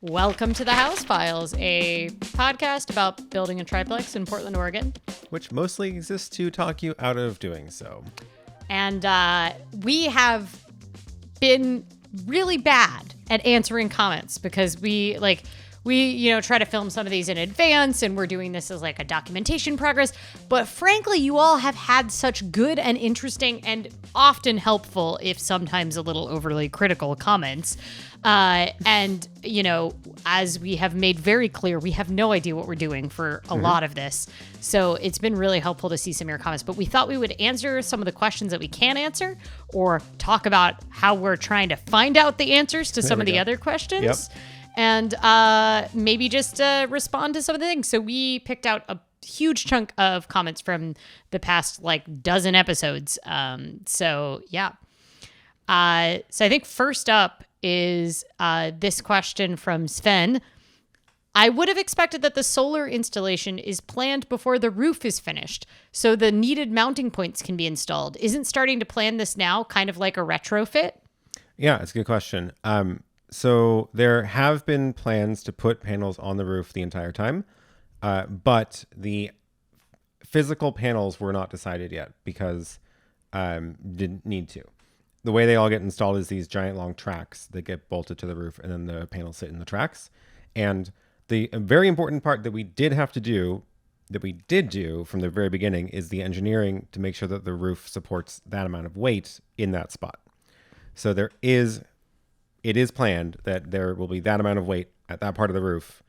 Welcome to the House Files, a podcast about building a triplex in Portland, Oregon. Which mostly exists to talk you out of doing so. And we have been really bad at answering comments because we try to film some of these in advance, and we're doing this as like a documentation progress. But frankly, you all have had such good and interesting and often helpful, if sometimes a little overly critical, comments. And, as we have made very clear, we have no idea what we're doing for a lot of this. So it's been really helpful to see some of your comments. But we thought we would answer some of the questions that we can answer, or talk about how we're trying to find out the answers to some of the other questions. Yep. And maybe just respond to some of the things. So we picked out a huge chunk of comments from the past dozen episodes. So I think first up is this question from Sven. I would have expected that the solar installation is planned before the roof is finished, so the needed mounting points can be installed. Isn't starting to plan this now kind of like a retrofit? Yeah, it's a good question. So there have been plans to put panels on the roof the entire time, but the physical panels were not decided yet because didn't need to. The way they all get installed is these giant long tracks that get bolted to the roof, and then the panels sit in the tracks. And the very important part that we did do from the very beginning is the engineering to make sure that the roof supports that amount of weight in that spot. So it is planned that there will be that amount of weight at that part of the roof,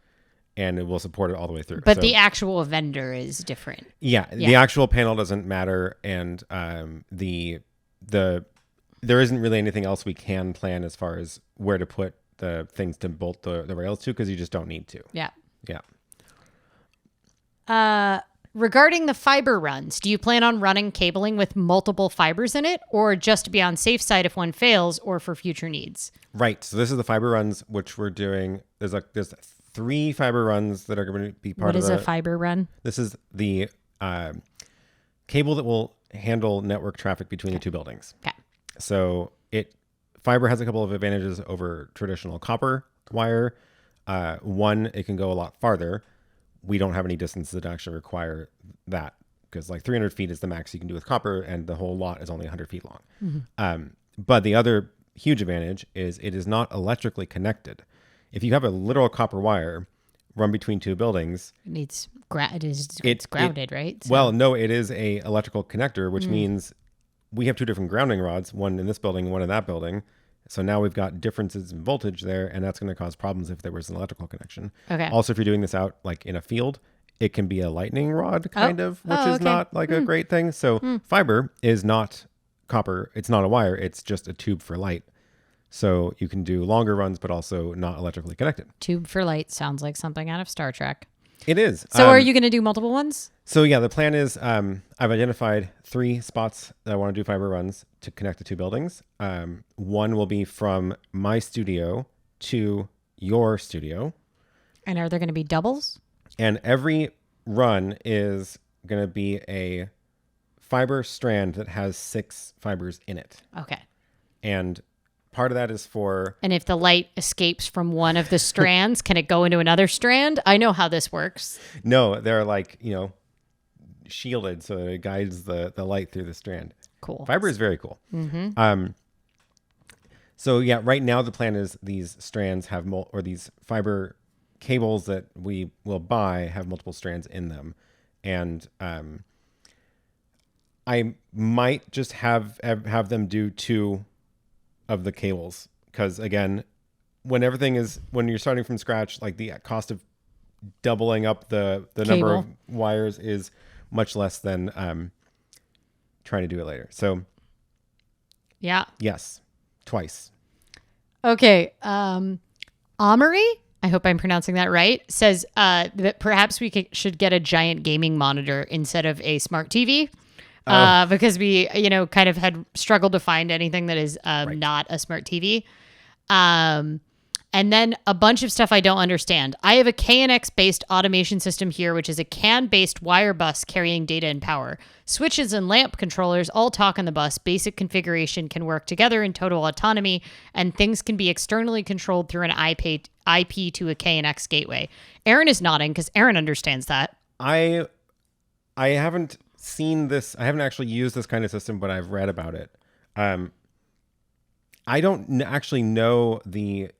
and it will support it all the way through. But the actual vendor is different. Yeah, the actual panel doesn't matter, and there isn't really anything else we can plan as far as where to put the things to bolt the rails to, because you just don't need to. Yeah. Yeah. Regarding the fiber runs, do you plan on running cabling with multiple fibers in it, or just to be on safe side if one fails, or for future needs? Right. So this is the fiber runs, which we're doing. There's 3 fiber runs that are going to be part of What is a fiber run? This is the cable that will handle network traffic between the two buildings. Okay. So fiber has a couple of advantages over traditional copper wire. One, it can go a lot farther. We don't have any distances that actually require that, because 300 feet is the max you can do with copper, and the whole lot is only 100 feet long. Mm-hmm. But the other huge advantage is it is not electrically connected. If you have a literal copper wire run between two buildings, it's grounded, right? So. Well, no, it is a electrical connector, which means we have 2 different grounding rods, one in this building, one in that building. So now we've got differences in voltage there, and that's going to cause problems if there was an electrical connection. Okay. Also, if you're doing this out in a field, it can be a lightning rod kind of, which is not a great thing. So fiber is not copper. It's not a wire. It's just a tube for light. So you can do longer runs, but also not electrically connected. Tube for light sounds like something out of Star Trek. It is. So are you going to do multiple ones? So yeah, the plan is I've identified 3 spots that I want to do fiber runs to connect the 2 buildings. One will be from my studio to your studio. And are there going to be doubles? And every run is going to be a fiber strand that has 6 fibers in it. Okay. And part of that is for... And if the light escapes from one of the strands, can it go into another strand? I know how this works. No, they're shielded so that it guides the light through the strand. Cool. Fiber is very cool. Mm-hmm. So yeah, right now the plan is these strands have these fiber cables that we will buy have multiple strands in them. And I might just have them do 2 of the cables, because again, when you're starting from scratch, the cost of doubling up the number of wires is much less than trying to do it later. So yeah, yes, twice. Okay. Amory, I hope I'm pronouncing that right, says that perhaps we should get a giant gaming monitor instead of a smart TV. Because we, kind of had struggled to find anything that is not a smart TV. And then a bunch of stuff I don't understand. I have a KNX-based automation system here, which is a CAN-based wire bus carrying data and power. Switches and lamp controllers all talk on the bus. Basic configuration can work together in total autonomy, and things can be externally controlled through an IP to a KNX gateway. Aaron is nodding because Aaron understands that. I haven't seen this. I haven't actually used this kind of system, but I've read about it. I don't actually know the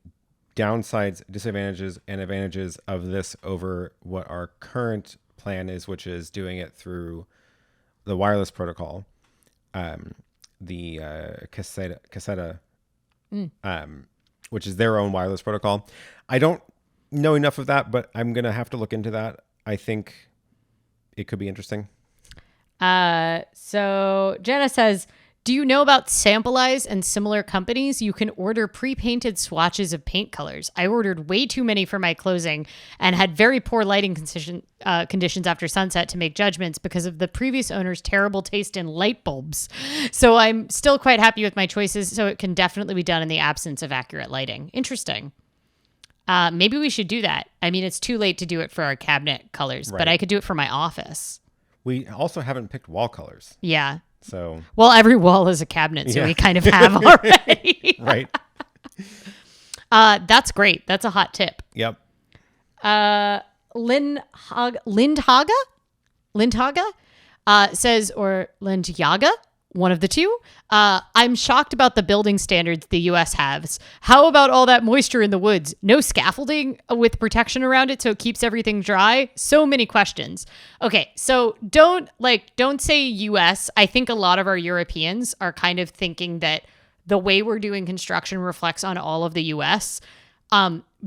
downsides, disadvantages, and advantages of this over what our current plan is, which is doing it through the wireless protocol, the Cassetta, which is their own wireless protocol. I don't know enough of that, but I'm going to have to look into that. I think it could be interesting. So Jenna says, do you know about Sampleize and similar companies? You can order pre-painted swatches of paint colors. I ordered way too many for my closing and had very poor lighting conditions after sunset to make judgments because of the previous owner's terrible taste in light bulbs. So I'm still quite happy with my choices, so it can definitely be done in the absence of accurate lighting. Interesting. Maybe we should do that. I mean, it's too late to do it for our cabinet colors, but I could do it for my office. We also haven't picked wall colors. Yeah. So, well, every wall is a cabinet, so we kind of have already. Right. That's great. That's a hot tip. Yep. Lindhaga says, or Lindyaga, one of the two. I'm shocked about the building standards the U.S. has. How about all that moisture in the woods? No scaffolding with protection around it so it keeps everything dry? So many questions. Okay, so don't say U.S. I think a lot of our Europeans are kind of thinking that the way we're doing construction reflects on all of the U.S.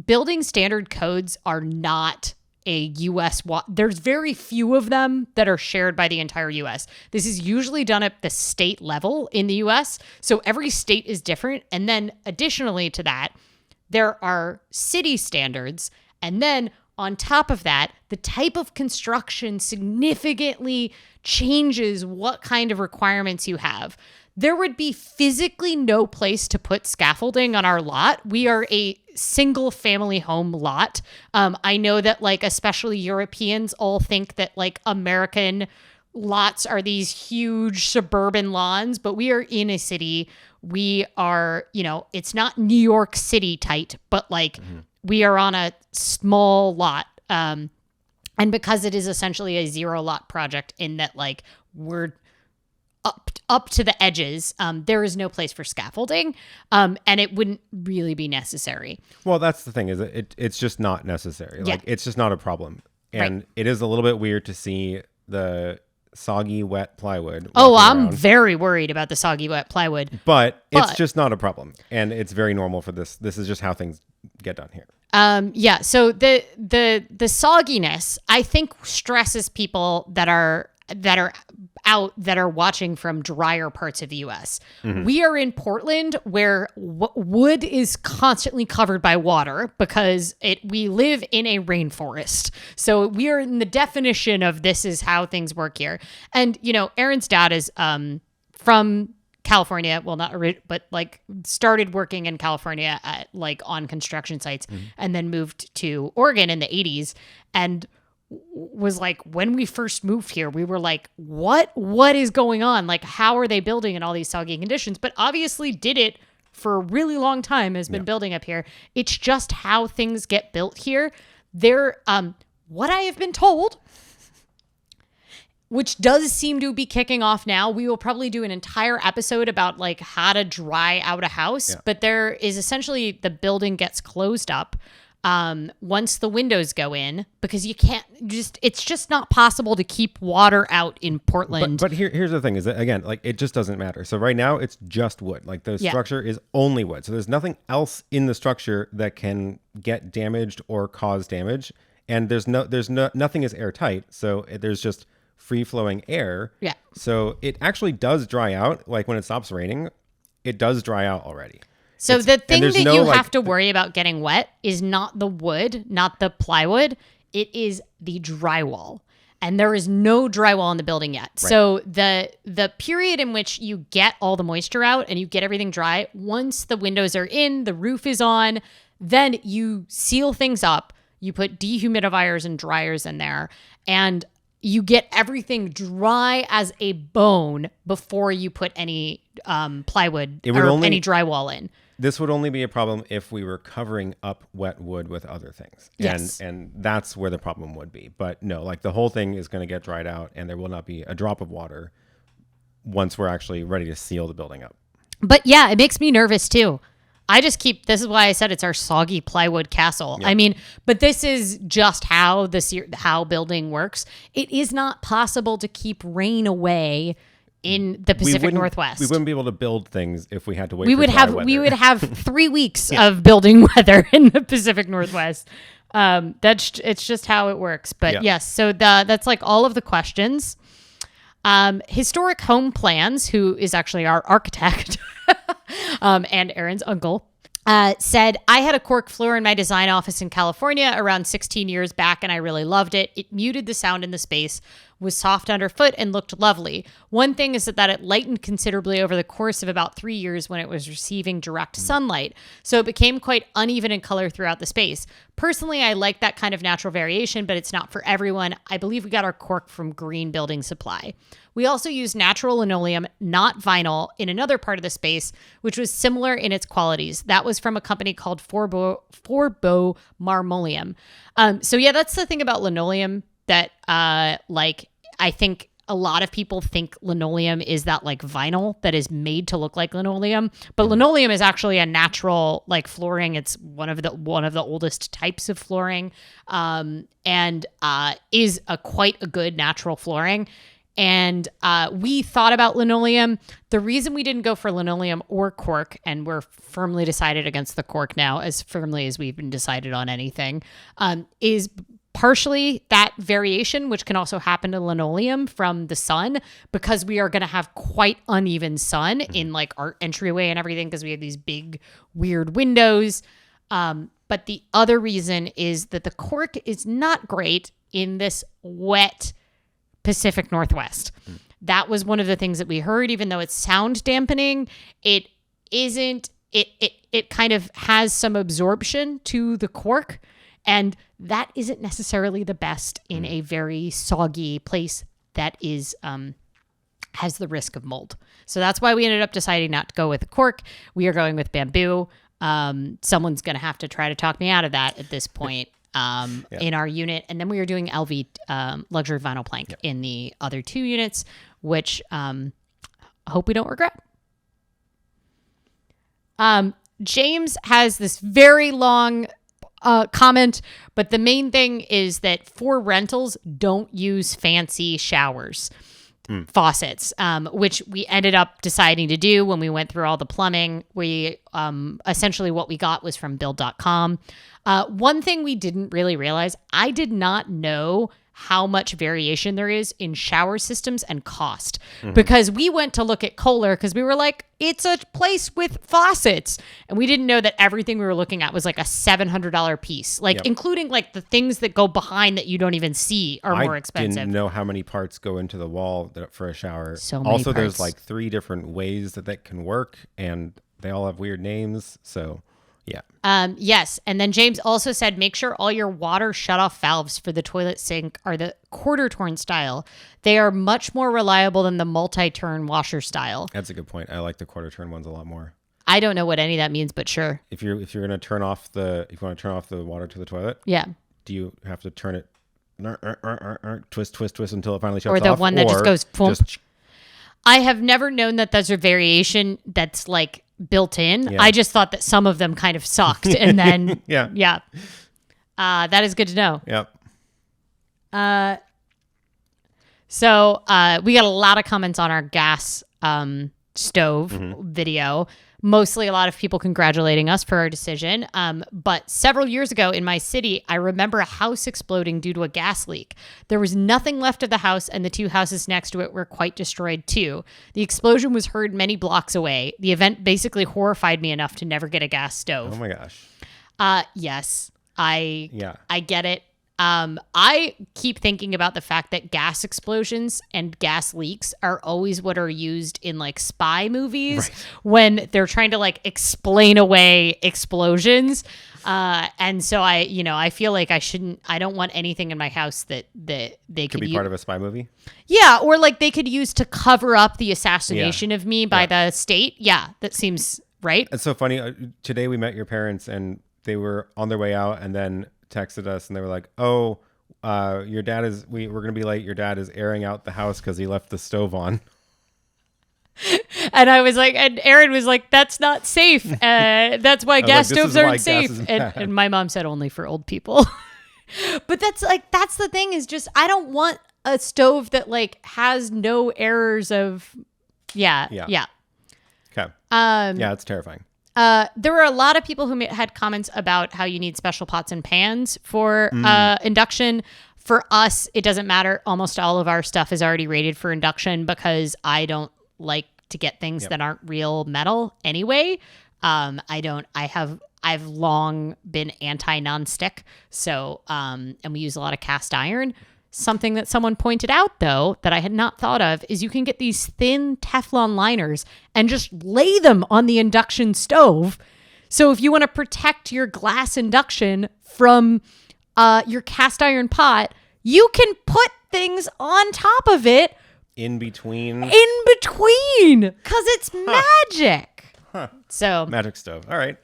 Building standard codes are not a U.S. There's very few of them that are shared by the entire U.S. This is usually done at the state level in the U.S., so every state is different. And then additionally to that, there are city standards. And then on top of that, the type of construction significantly changes what kind of requirements you have. There would be physically no place to put scaffolding on our lot. We are a single family home lot. I know that especially Europeans all think that American lots are these huge suburban lawns, but we are in a city. We are, it's not New York City tight, but we are on a small lot. And because it is essentially a zero lot project in that we're up to the edges, there is no place for scaffolding, and it wouldn't really be necessary. Well, that's the thing, is it's just not necessary. It's just not a problem. And It is a little bit weird to see the soggy, wet plywood. Oh, I'm very worried about the soggy, wet plywood. But it's just not a problem. And it's very normal for this. This is just how things get done here. So the sogginess, I think, stresses people that are watching from drier parts of the U.S. Mm-hmm. We are in Portland, where wood is constantly covered by water because we live in a rainforest. So we are in the definition of this is how things work here. And Aaron's dad is from California. Well, not but started working in California at on construction sites, and then moved to Oregon in the 80s, and was when we first moved here, we were what is going on? How are they building in all these soggy conditions? But obviously did it for a really long time, has been building up here. It's just how things get built here. What I have been told, which does seem to be kicking off now, we will probably do an entire episode about how to dry out a house, but there is essentially the building gets closed up once the windows go in, because you can't it's just not possible to keep water out in Portland. But here's the thing, is that, again, it just doesn't matter. So right now it's just wood. The structure is only wood. So there's nothing else in the structure that can get damaged or cause damage. And nothing is airtight. So there's just free flowing air. Yeah. So it actually does dry out. When it stops raining, it does dry out already. So the thing that you have to worry about getting wet is not the wood, not the plywood. It is the drywall. And there is no drywall in the building yet. Right. So the period in which you get all the moisture out and you get everything dry, once the windows are in, the roof is on, Then you seal things up. You put dehumidifiers and dryers in there, and you get everything dry as a bone before you put any plywood or any drywall in. This would only be a problem if we were covering up wet wood with other things. Yes. And that's where the problem would be. But no, like the whole thing is going to get dried out and there will not be a drop of water once we're actually ready to seal the building up. But yeah, it makes me nervous too. This is why I said it's our soggy plywood castle. Yep. I mean, but this is just how how building works. It is not possible to keep rain away in the Pacific Northwest. We wouldn't be able to build things if we had to wait we for would dry have weather. We would have 3 weeks of building weather in the Pacific Northwest. It's just how it works. But yes, so that's like all of the questions. Historic Home Plans, who is actually our architect and Aaron's uncle, said, I had a cork floor in my design office in California around 16 years back, and I really loved it. It muted the sound in the space, was soft underfoot, and looked lovely. One thing is that it lightened considerably over the course of about 3 years when it was receiving direct sunlight, so it became quite uneven in color throughout the space. Personally, I like that kind of natural variation, but it's not for everyone. I believe we got our cork from Green Building Supply. We also used natural linoleum, not vinyl, in another part of the space, which was similar in its qualities. That was from a company called Forbo Marmoleum. So yeah, that's the thing about linoleum that I think a lot of people think linoleum is that like vinyl that is made to look like linoleum, but linoleum is actually a natural like flooring. It's one of the oldest types of flooring, and is quite a good natural flooring. And we thought about linoleum. The reason we didn't go for linoleum or cork, and we're firmly decided against the cork now, as firmly as we've been decided on anything, is partially that variation, which can also happen to linoleum from the sun, because we are going to have quite uneven sun in like our entryway and everything, because we have these big weird windows. But the other reason is that the cork is not great in this wet Pacific Northwest. That was one of the things that we heard. Even though it's sound dampening, it isn't. It kind of has some absorption to the cork, and that isn't necessarily the best in a very soggy place that is has the risk of mold. So that's why we ended up deciding not to go with the cork. We are going with bamboo. Someone's going to have to try to talk me out of that at this point. In our unit, and then we were doing LV luxury vinyl plank in the other 2 units, which hope we don't regret. James has this very long comment, but the main thing is that for rentals, don't use fancy showers. Faucets, which we ended up deciding to do when we went through all the plumbing. We essentially what we got was from build.com. One thing we didn't really realize, I did not know how much variation there is in shower systems and cost, because we went to look at Kohler because we were like, it's a place with faucets, and we didn't know that everything we were looking at was like a $700 piece, including like the things that go behind that you don't even see are more expensive. I didn't know how many parts go into the wall for a shower. So many also, parts. There's like 3 different ways that can work, and they all have weird names. So yeah. Yes. And then James also said, make sure all your water shutoff valves for the toilet sink are the quarter turn style. They are much more reliable than the multi-turn washer style. That's a good point. I like the quarter turn ones a lot more. I don't know what any of that means, but sure. If you're going to turn off if you want to turn off the water to the toilet, do you have to turn it twist until it finally shuts off? Or the one that just goes boom? I have never known that there's a variation that's like built in. I just thought that some of them kind of sucked, and then that is good to know. So we got a lot of comments on our gas stove video. Mostly a lot of people congratulating us for our decision. But several years ago in my city, I remember a house exploding due to a gas leak. There was nothing left of the house, and the 2 houses next to it were quite destroyed too. The explosion was heard many blocks away. The event basically horrified me enough to never get a gas stove. Oh my gosh. Yes, I get it. I keep thinking about the fact that gas explosions and gas leaks are always what are used in like spy movies when they're trying to like explain away explosions. And so I feel like I don't want anything in my house that they Could be part of a spy movie. Yeah. Or like they could use to cover up the assassination of me by the state. Yeah. That seems right. It's so funny. Today we met your parents and they were on their way out and then texted us and they were like, oh, your dad is, we're going to be late. Your dad is airing out the house because he left the stove on. And I was like, and Aaron was like, that's not safe. That's why gas stoves aren't safe. And my mom said only for old people. But that's the thing is just, I don't want a stove that like has no errors of, yeah. Okay. Yeah, it's terrifying. There were a lot of people who had comments about how you need special pots and pans for induction. For us, it doesn't matter. Almost all of our stuff is already rated for induction because I don't like to get things that aren't real metal anyway. I've long been anti nonstick. So, and we use a lot of cast iron. Something that someone pointed out, though, that I had not thought of is you can get these thin Teflon liners and just lay them on the induction stove. So if you want to protect your glass induction from your cast iron pot, you can put things on top of it. In between, because it's magic. So magic stove. All right.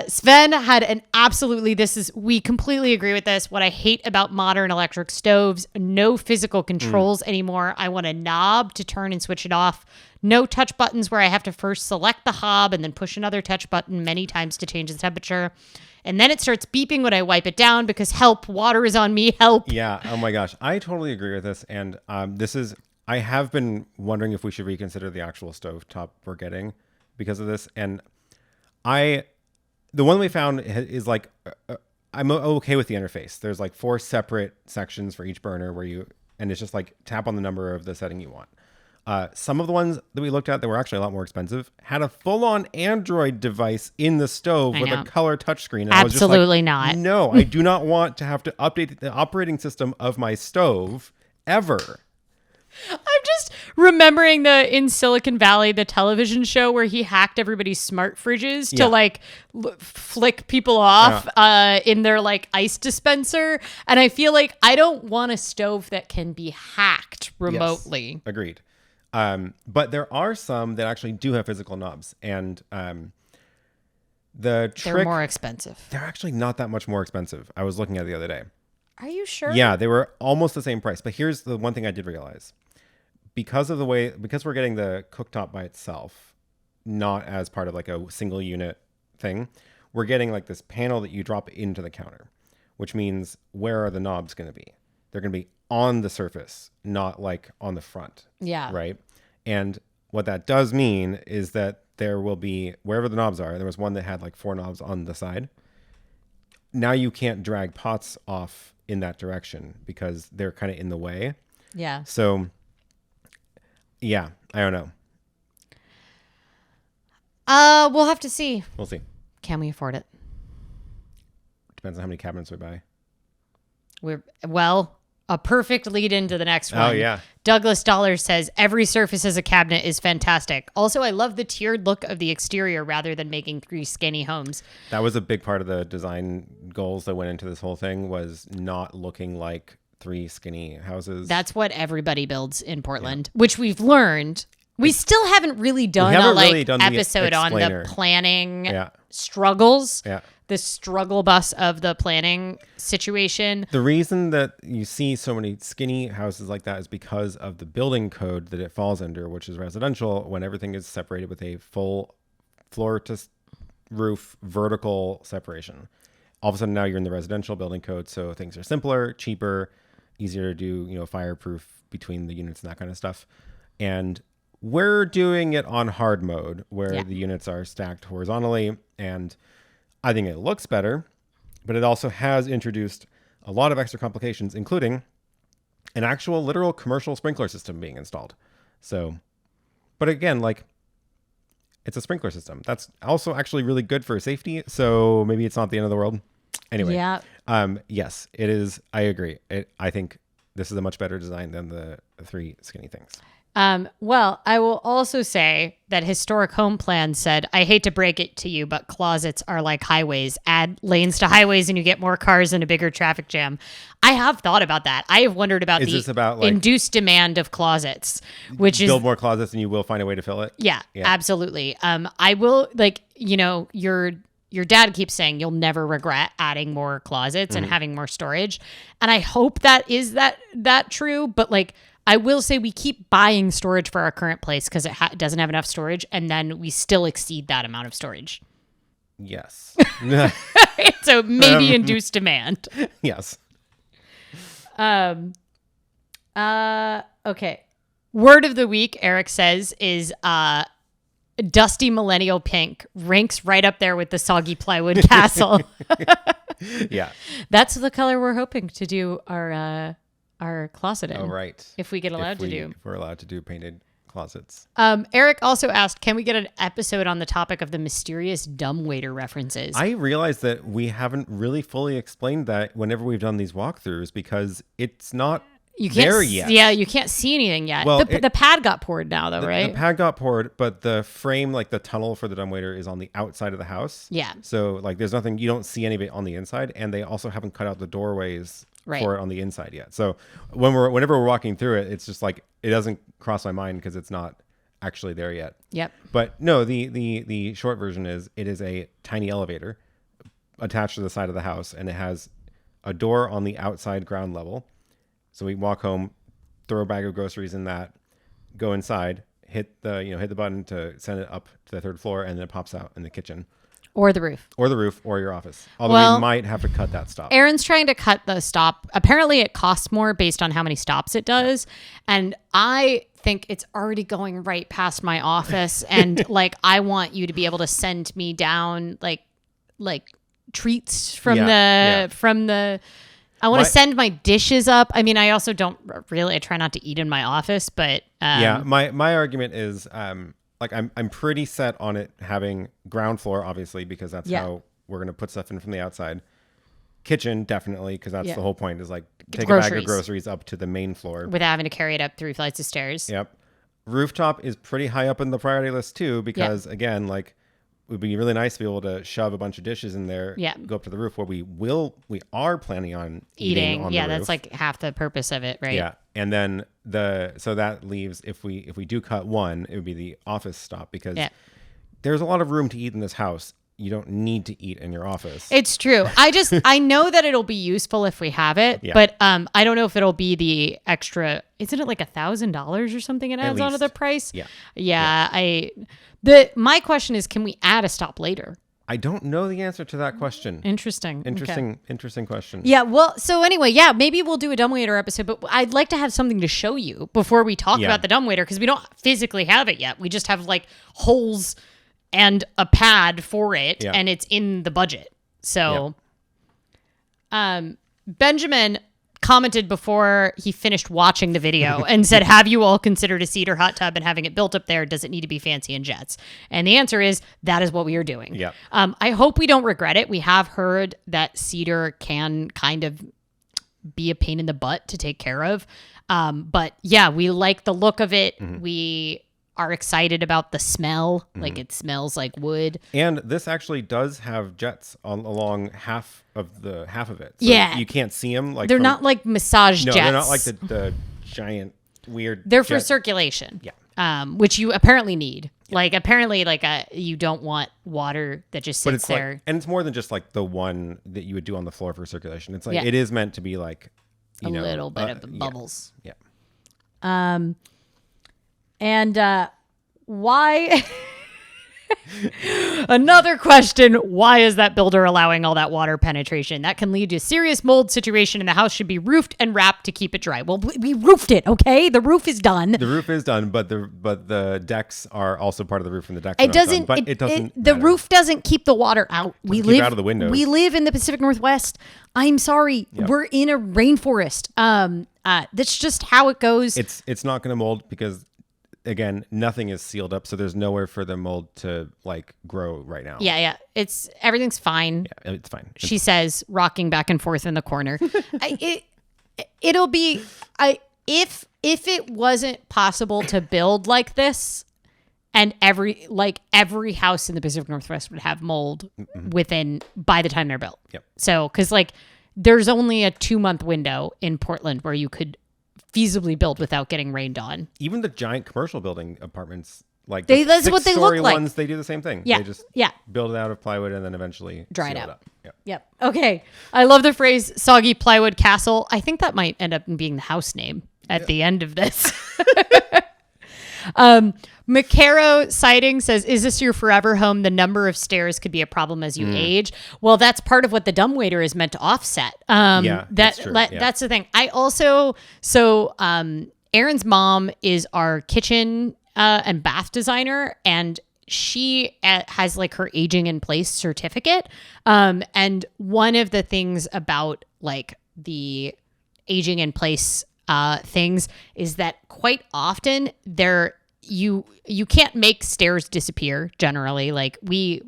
Sven had an absolutely, we completely agree with this. What I hate about modern electric stoves, no physical controls anymore. I want a knob to turn and switch it off. No touch buttons where I have to first select the hob and then push another touch button many times to change the temperature. And then it starts beeping when I wipe it down because help, water is on me, help. Yeah. Oh my gosh. I totally agree with this. And I have been wondering if we should reconsider the actual stovetop we're getting because of this. And the one we found is like, I'm okay with the interface. There's like 4 separate sections for each burner and it's just like tap on the number of the setting you want. Some of the ones that we looked at that were actually a lot more expensive had a full-on Android device in the stove with a color touchscreen. Absolutely not. No, I do not want to have to update the operating system of my stove ever. I'm just remembering in Silicon Valley, the television show where he hacked everybody's smart fridges to like flick people off in their like ice dispenser. And I feel like I don't want a stove that can be hacked remotely. Yes, agreed. But there are some that actually do have physical knobs and they're more expensive. They're actually not that much more expensive. I was looking at it the other day. Are you sure? Yeah, they were almost the same price. But here's the one thing I did realize. Because we're getting the cooktop by itself, not as part of like a single unit thing, we're getting like this panel that you drop into the counter, which means where are the knobs going to be? They're going to be on the surface, not like on the front. Yeah. Right. And what that does mean is that there will be, wherever the knobs are, there was one that had like 4 knobs on the side. Now you can't drag pots off in that direction because they're kind of in the way. Yeah. So yeah, I don't know. We'll have to see. We'll see. Can we afford it? Depends on how many cabinets we buy. A perfect lead into the next one. Oh, yeah. Douglas Dollar says, every surface as a cabinet is fantastic. Also, I love the tiered look of the exterior rather than making 3 skinny homes. That was a big part of the design goals that went into this whole thing was not looking like 3 skinny houses. That's what everybody builds in Portland, which we've learned. We still haven't really done episode on the planning struggles. Yeah. The struggle bus of the planning situation. The reason that you see so many skinny houses like that is because of the building code that it falls under, which is residential, when everything is separated with a full floor to roof vertical separation. All of a sudden now you're in the residential building code, so things are simpler, cheaper, easier to do, fireproof between the units and that kind of stuff. And we're doing it on hard mode where the units are stacked horizontally, and I think it looks better, but it also has introduced a lot of extra complications, including an actual literal commercial sprinkler system being installed. So, but again, like, it's a sprinkler system. That's also actually really good for safety. So maybe it's not the end of the world. Anyway, yes, it is. I agree. I think this is a much better design than the 3 skinny things. Well, I will also say that Historic Home Plan said, I hate to break it to you, but closets are like highways. Add lanes to highways and you get more cars and a bigger traffic jam. I have thought about that. I have wondered about Is this about, like, induced demand of closets, which is build more closets and you will find a way to fill it. Yeah, absolutely. I will, like, your dad keeps saying you'll never regret adding more closets and having more storage. And I hope that is that true. But like, I will say we keep buying storage for our current place because it doesn't have enough storage. And then we still exceed that amount of storage. Yes. So maybe induced demand. Yes. Okay. Word of the week, Eric says, is dusty millennial pink. Ranks right up there with the soggy plywood castle. Yeah. That's the color we're hoping to do our closet in. Oh, right. If we get allowed to do. If we're allowed to do painted closets. Eric also asked, can we get an episode on the topic of the mysterious dumbwaiter references? I realize that we haven't really fully explained that whenever we've done these walkthroughs because it's not there yet. Yeah, you can't see anything yet. Well, the pad got poured now, though, right? The pad got poured, but the frame, like the tunnel for the dumbwaiter, is on the outside of the house. Yeah. So, like, there's nothing, you don't see any of it on the inside, and they also haven't cut out the doorways for it on the inside yet. So, whenever we're walking through it, it's just like, it doesn't cross my mind because it's not actually there yet. Yep. But no, the short version is it is a tiny elevator attached to the side of the house, and it has a door on the outside ground level. So we walk home, throw a bag of groceries in that, go inside, hit the button to send it up to the third floor, and then it pops out in the kitchen. Or the roof. Or the roof, or your office. Although we might have to cut that stop. Aaron's trying to cut the stop. Apparently it costs more based on how many stops it does. Yeah. And I think it's already going right past my office. And like, I want you to be able to send me down like treats from the I want to send my dishes up. I mean, I also don't really, I try not to eat in my office, but my argument is like I'm pretty set on it having ground floor, obviously, because that's how we're going to put stuff in from the outside. Kitchen, definitely, because that's the whole point, is like take a bag of groceries up to the main floor without having to carry it up 3 flights of stairs. Yep. Rooftop is pretty high up in the priority list too, because again, like, it would be really nice to be able to shove a bunch of dishes in there, go up to the roof, where we are planning on eating on the roof. That's like half the purpose of it, right? Yeah. And then so that leaves, if we do cut one, it would be the office stop, because there's a lot of room to eat in this house. You don't need to eat in your office. It's true. I know that it'll be useful if we have it, but I don't know if it'll be the extra. Isn't it like $1,000 or something? It adds onto the price. Yeah. My question is, can we add a stop later? I don't know the answer to that question. Interesting question. Yeah. Well, so anyway, maybe we'll do a dumbwaiter episode, but I'd like to have something to show you before we talk about the dumbwaiter, because we don't physically have it yet. We just have like holes and a pad for it, and it's in the budget. So, Benjamin commented before he finished watching the video and said, have you all considered a Cedar Hot Tub and having it built up there? Does it need to be fancy and jets? And the answer is, that is what we are doing. Yeah. I hope we don't regret it. We have heard that cedar can kind of be a pain in the butt to take care of. But yeah, we like the look of it. Mm-hmm. We are excited about the smell. Like, it smells like wood. And this actually does have jets along half of it. So you can't see them. Like, they're not like massage jets. No, they're not like the giant weird. They're for circulation. Yeah. Which you apparently need. Yeah. Like, apparently, like, you don't want water that just sits there. Like, and it's more than just like the one that you would do on the floor for circulation. It's like, it is meant to be like, a little bit of the bubbles. Yeah. And why? Another question, why is that builder allowing all that water penetration? That can lead to a serious mold situation, and the house should be roofed and wrapped to keep it dry. Well, we roofed it, okay? The roof is done. The roof is done, but the decks are also part of the roof, and the decks it doesn't the roof doesn't keep the water out. We live out of the windows. We live in the Pacific Northwest. I'm sorry. Yep. We're in a rainforest. That's just how it goes. It's not going to mold because, again, nothing is sealed up, so there's nowhere for the mold to like grow right now. Yeah. Everything's fine. Yeah, it's fine. She says, rocking back and forth in the corner. It'll be if if it wasn't possible to build like this, and every house in the Pacific Northwest would have mold by the time they're built. Yep. So, because like there's only a 2-month window in Portland where you could feasibly build without getting rained on. Even the giant commercial building apartments, like that's what they look like. Ones, they do the same thing. Yeah. They just yeah. build it out of plywood and then eventually dry it seal out. Up. Yep. Yep. Okay. I love the phrase "soggy plywood castle." I think that might end up being the house name at the end of this. Macaro Sighting says, "Is this your forever home? The number of stairs could be a problem as you age." Well, that's part of what the dumbwaiter is meant to offset. That's true. That's the thing. I also Aaron's mom is our kitchen and bath designer, and she has like her aging in place certificate. And one of the things about like the aging in place things is that quite often you can't make stairs disappear generally. Like we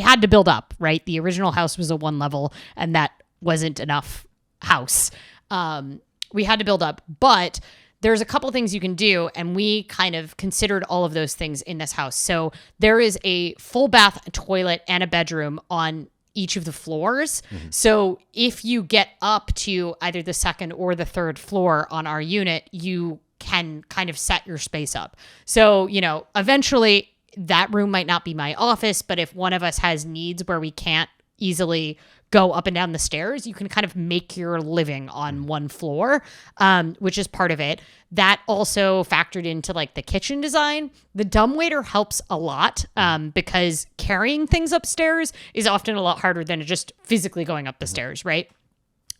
had to build up, right? The original house was a 1 level and that wasn't enough house. We had to build up, but there's a couple things you can do, and we kind of considered all of those things in this house. So there is a full bath, a toilet, and a bedroom on each of the floors. So if you get up to either the second or the third floor on our unit, you can kind of set your space up. So, eventually that room might not be my office, but if one of us has needs where we can't easily go up and down the stairs, you can kind of make your living on one floor, which is part of it. That also factored into like the kitchen design. The dumbwaiter helps a lot because carrying things upstairs is often a lot harder than just physically going up the stairs, right?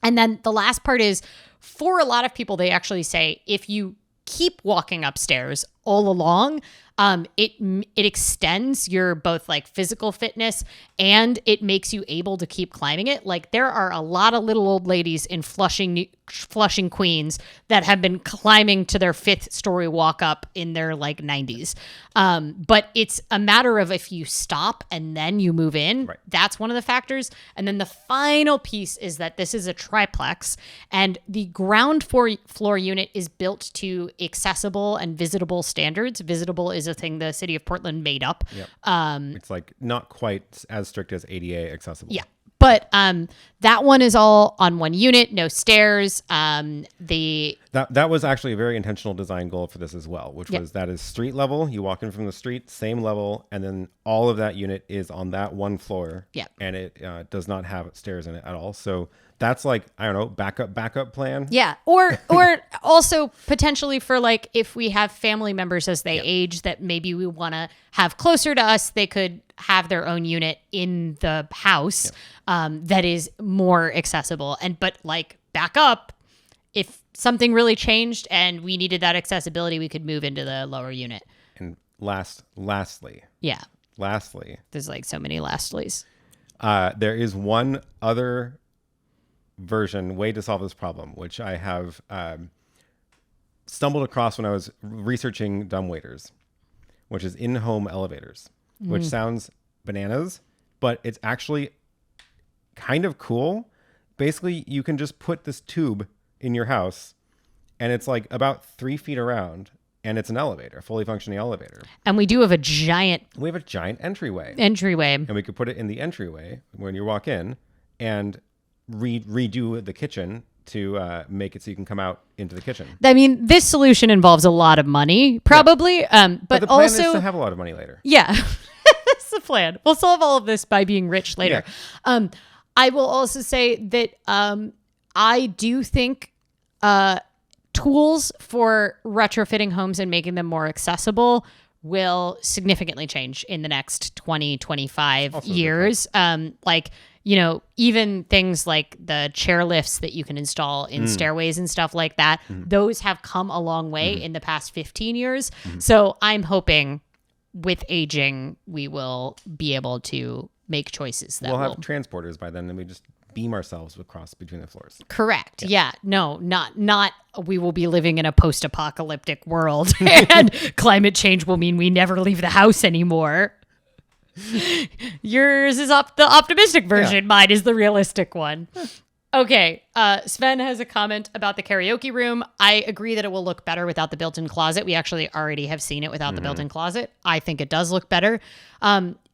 And then the last part is, for a lot of people, they actually say if you keep walking upstairs all along, it extends your both like physical fitness and it makes you able to keep climbing it. Like there are a lot of little old ladies in Flushing, Queens that have been climbing to their 5th story walk up in their like 90s. But it's a matter of if you stop and then you move in, right. That's one of the factors. And then the final piece is that this is a triplex and the ground floor unit is built to accessible and visitable standards. Visitable is a thing the city of Portland made up. Yep. It's like not quite as strict as ADA accessible. Yeah. But that one is all on one unit, no stairs. That was actually a very intentional design goal for this as well, which was that is street level. You walk in from the street, same level, and then all of that unit is on that one floor. Yeah. And it does not have stairs in it at all. So that's like, I don't know, backup plan. Yeah. Or also potentially for like if we have family members as they age that maybe we want to have closer to us, they could have their own unit in the house that is more accessible. But like back up, if something really changed and we needed that accessibility, we could move into the lower unit. And lastly. Yeah. Lastly. There's like so many lastlies. There is one other way to solve this problem, which I have stumbled across when I was researching dumbwaiters, which is in-home elevators, which sounds bananas, but it's actually kind of cool. Basically, you can just put this tube in your house, and it's like about 3 feet around, and it's an elevator, a fully functioning elevator. And we do have a giant... We have a giant entryway. And we could put it in the entryway when you walk in, and redo the kitchen to make it so you can come out into the kitchen. I mean, this solution involves a lot of money, probably. But the plan also is to have a lot of money later. Yeah, that's the plan. We'll solve all of this by being rich later. Yeah. I will also say that I do think tools for retrofitting homes and making them more accessible will significantly change in the next 20, 25 years. Even things like the chair lifts that you can install in stairways and stuff like that, those have come a long way in the past 15 years. So I'm hoping with aging, we will be able to make choices that we'll have transporters by then, and we just beam ourselves across between the floors. Correct. Yeah. No, not we will be living in a post-apocalyptic world and climate change will mean we never leave the house anymore. Yours is the optimistic version. Yeah. Mine is the realistic one. Okay. Sven has a comment about the karaoke room. I agree that it will look better without the built-in closet. We actually already have seen it without the built-in closet. I think it does look better.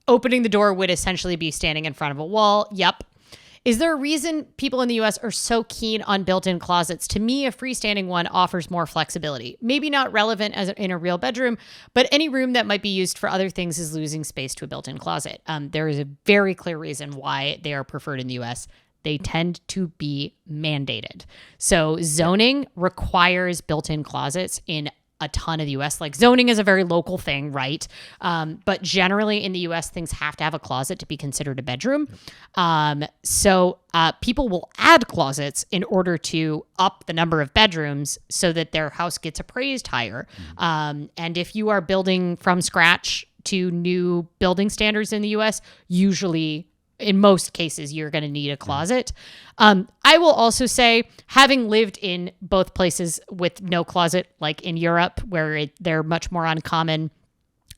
Opening the door would essentially be standing in front of a wall. Yep. Is there a reason people in the US are so keen on built-in closets? To me, a freestanding one offers more flexibility. Maybe not relevant as in a real bedroom, but any room that might be used for other things is losing space to a built-in closet. There is a very clear reason why they are preferred in the US. They tend to be mandated. So zoning requires built-in closets in a ton of the US. Like zoning is a very local thing, right? But generally in the US, things have to have a closet to be considered a bedroom. So people will add closets in order to up the number of bedrooms so that their house gets appraised higher. And if you are building from scratch to new building standards in the US, usually in most cases, you're going to need a closet. I will also say, having lived in both places with no closet, like in Europe, where they're much more uncommon,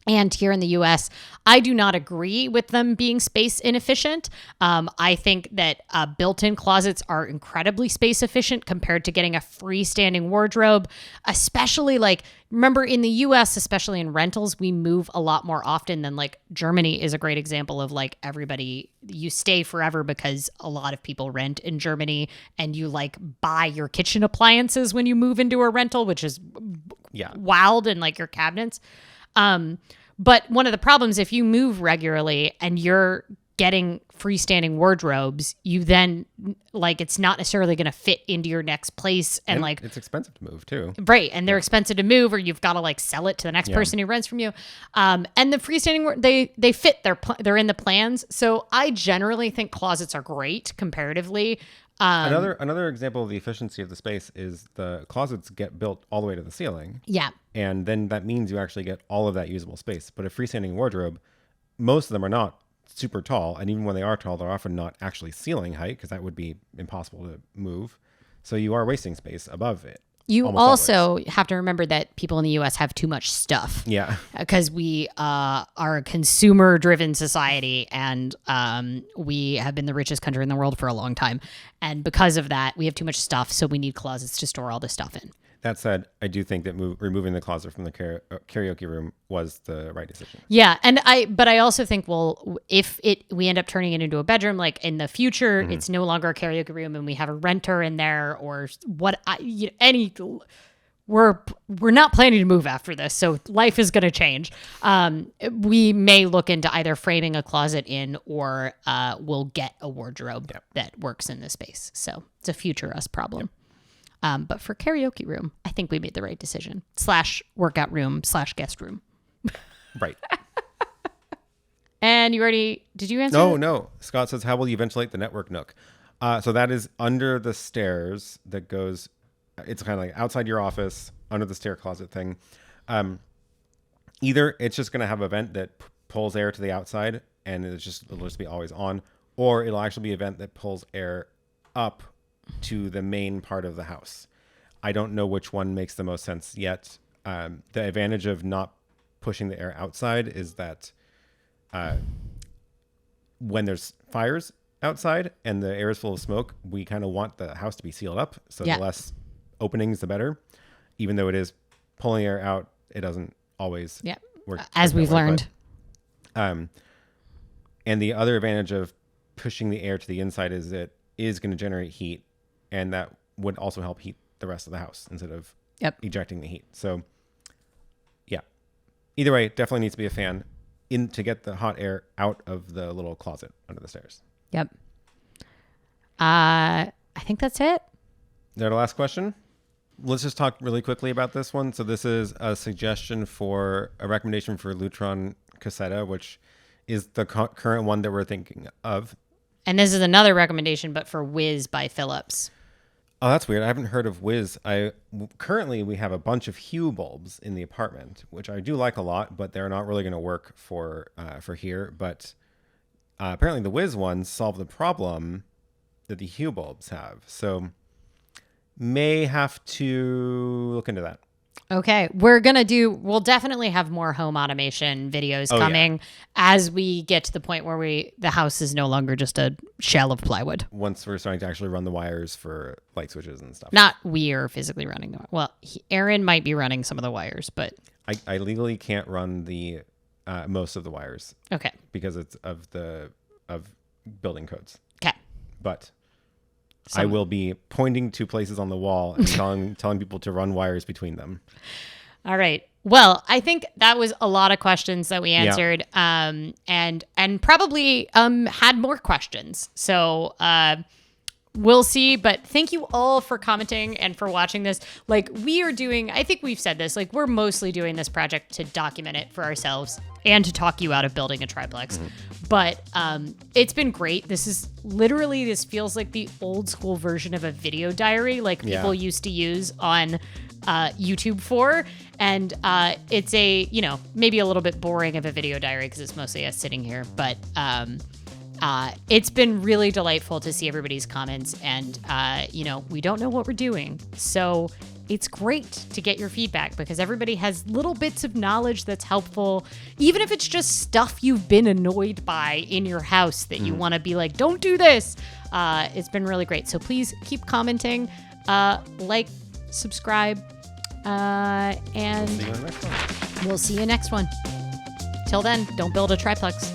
and here in the US, I do not agree with them being space inefficient. I think that built-in closets are incredibly space efficient compared to getting a freestanding wardrobe, especially remember in the US, especially in rentals, we move a lot more often than Germany is a great example of everybody, you stay forever because a lot of people rent in Germany and you buy your kitchen appliances when you move into a rental, which is wild, and your cabinets. But one of the problems, if you move regularly and you're getting freestanding wardrobes, you then it's not necessarily going to fit into your next place. And it's expensive to move too. Right. And they're expensive to move, or you've got to sell it to the next person who rents from you. And the freestanding, they fit they're in the plans. So I generally think closets are great comparatively. Another example of the efficiency of the space is the closets get built all the way to the ceiling. Yeah. And then that means you actually get all of that usable space. But a freestanding wardrobe, most of them are not super tall. And even when they are tall, they're often not actually ceiling height, because that would be impossible to move. So you are wasting space above it. You also have to remember that people in the U.S. have too much stuff. Yeah. Because we are a consumer-driven society, and we have been the richest country in the world for a long time. And because of that, we have too much stuff, so we need closets to store all this stuff in. That said, I do think that removing the closet from the karaoke room was the right decision. Yeah, but I also think, if we end up turning it into a bedroom, in the future, it's no longer a karaoke room, and we have a renter in there, or we're not planning to move after this, so life is going to change. We may look into either framing a closet in, or we'll get a wardrobe that works in the space. So it's a future us problem. But for karaoke room, I think we made the right decision. /workout room /guest room. Right. And did you answer? No. Scott says, how will you ventilate the network Nook? So that is under the stairs that goes, it's kind of outside your office, under the stair closet thing. Either it's just going to have a vent that pulls air to the outside, and it'll just be always on, or it'll actually be a vent that pulls air up to the main part of the house. I don't know which one makes the most sense yet. The advantage of not pushing the air outside is that when there's fires outside and the air is full of smoke, we kind of want the house to be sealed up. So the less openings, the better. Even though it is pulling air out, it doesn't always work. As we've learned. And the other advantage of pushing the air to the inside is it is going to generate heat. And that would also help heat the rest of the house instead of ejecting the heat. So, yeah. Either way, definitely needs to be a fan to get the hot air out of the little closet under the stairs. Yep. I think that's it. Is that our last question? Let's just talk really quickly about this one. So this is a suggestion for a recommendation for Lutron Cassetta, which is the current one that we're thinking of. And this is another recommendation, but for Wiz by Philips. Oh, that's weird. I haven't heard of Wiz. Currently, we have a bunch of Hue bulbs in the apartment, which I do like a lot, but they're not really going to work for here. But apparently, the Wiz ones solve the problem that the Hue bulbs have. So, may have to look into that. Okay. We'll definitely have more home automation videos coming as we get to the point where the house is no longer just a shell of plywood. Once we're starting to actually run the wires for light switches and stuff. Not we are physically running them. Well, Aaron might be running some of the wires, but I legally can't run the most of the wires. Okay. Because it's of building codes. Okay. But I will be pointing to places on the wall and telling people to run wires between them. All right. Well, I think that was a lot of questions that we answered, and probably had more questions. So we'll see. But thank you all for commenting and for watching this. Like, we are doing, I think we've said this, like, we're mostly doing this project to document it for ourselves and to talk you out of building a triplex. Mm-hmm. But it's been great. This feels like the old school version of a video diary, like people used to use on YouTube for. And it's maybe a little bit boring of a video diary because it's mostly us sitting here. But it's been really delightful to see everybody's comments. And, we don't know what we're doing. So it's great to get your feedback because everybody has little bits of knowledge that's helpful, even if it's just stuff you've been annoyed by in your house that you want to be like, don't do this. It's been really great. So please keep commenting, subscribe, and we'll see you next one. Till then, don't build a triplex.